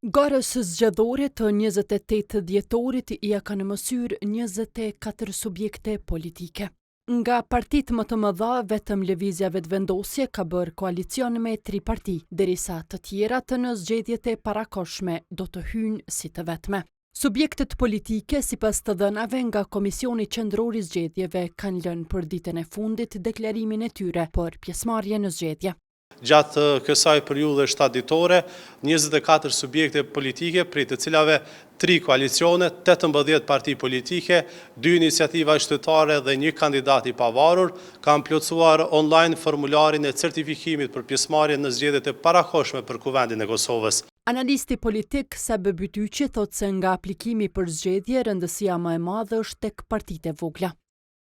Garës zgjedhore të 28 dhjetorit ja kanë mësyrë 24 subjekte politike. Nga partitë më të mëdha, vetëm Lëvizja Vetëvendosje ka bërë koalicion me 3 parti, derisa të tjerat në zgjedhjet e parakohshme do të hyjnë si të vetme. Subjektet politike, sipas të dhënave nga Komisioni Qendror i Zgjedhjeve, kanë lënë për ditën e fundit deklarimin e tyre për pjesëmarrje në zgjedhje. Gjatë kësaj periudhe 7 ditore, 24 subjekte politike, prej të cilave 3 koalicione, 18 parti politike, 2 iniciativa shtetare dhe 1 kandidat i pavarur, kanë plotësuar online formularin e certifikimit për pjesëmarrje në zgjedhjet e parakohshme për Kuvendin e Kosovës. Analisti politik Sebe Bytyqi thotë se nga aplikimi për zgjedhje, rëndësia më e madhe është tek partitë e vogla.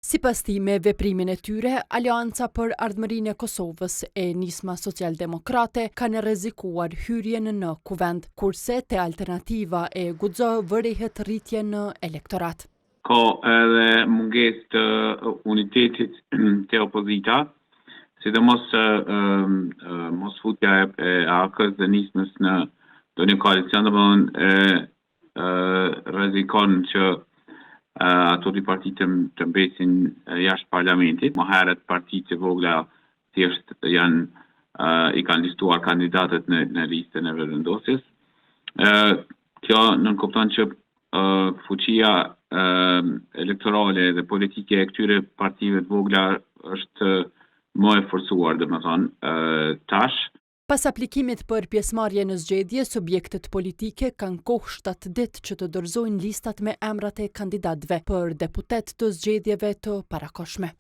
Sipas tij, me veprimin e tyre, Aleanca për Ardhmërinë e Kosovës e Nisma Socialdemokrate kanë rrezikuar hyrjen në kuvend, kurse te Alternativa e guxo vërihet rritje në elektorat. Ka edhe mungesë të unitetit të opozita, sidomos mos futja e AK-s dhe Nismës në ndonjë koalicion, rrezikon që ato dy partitë të mbesin jashtë parlamentit. Më herët partitë e vogla thjesht i kanë listuar kandidatët në listën e Vetëvendosjes. Kjo nënkupton që fuqia elektorale dhe politike e këtyre partive të vogla është më e forcuar, domethënë tash. Pas aplikimit për pjesëmarrje në zgjedhje, subjektet politike kanë kohë 7 ditë që të dorëzojnë listat me emrat e kandidatëve për deputet të zgjedhjeve të parakohshme.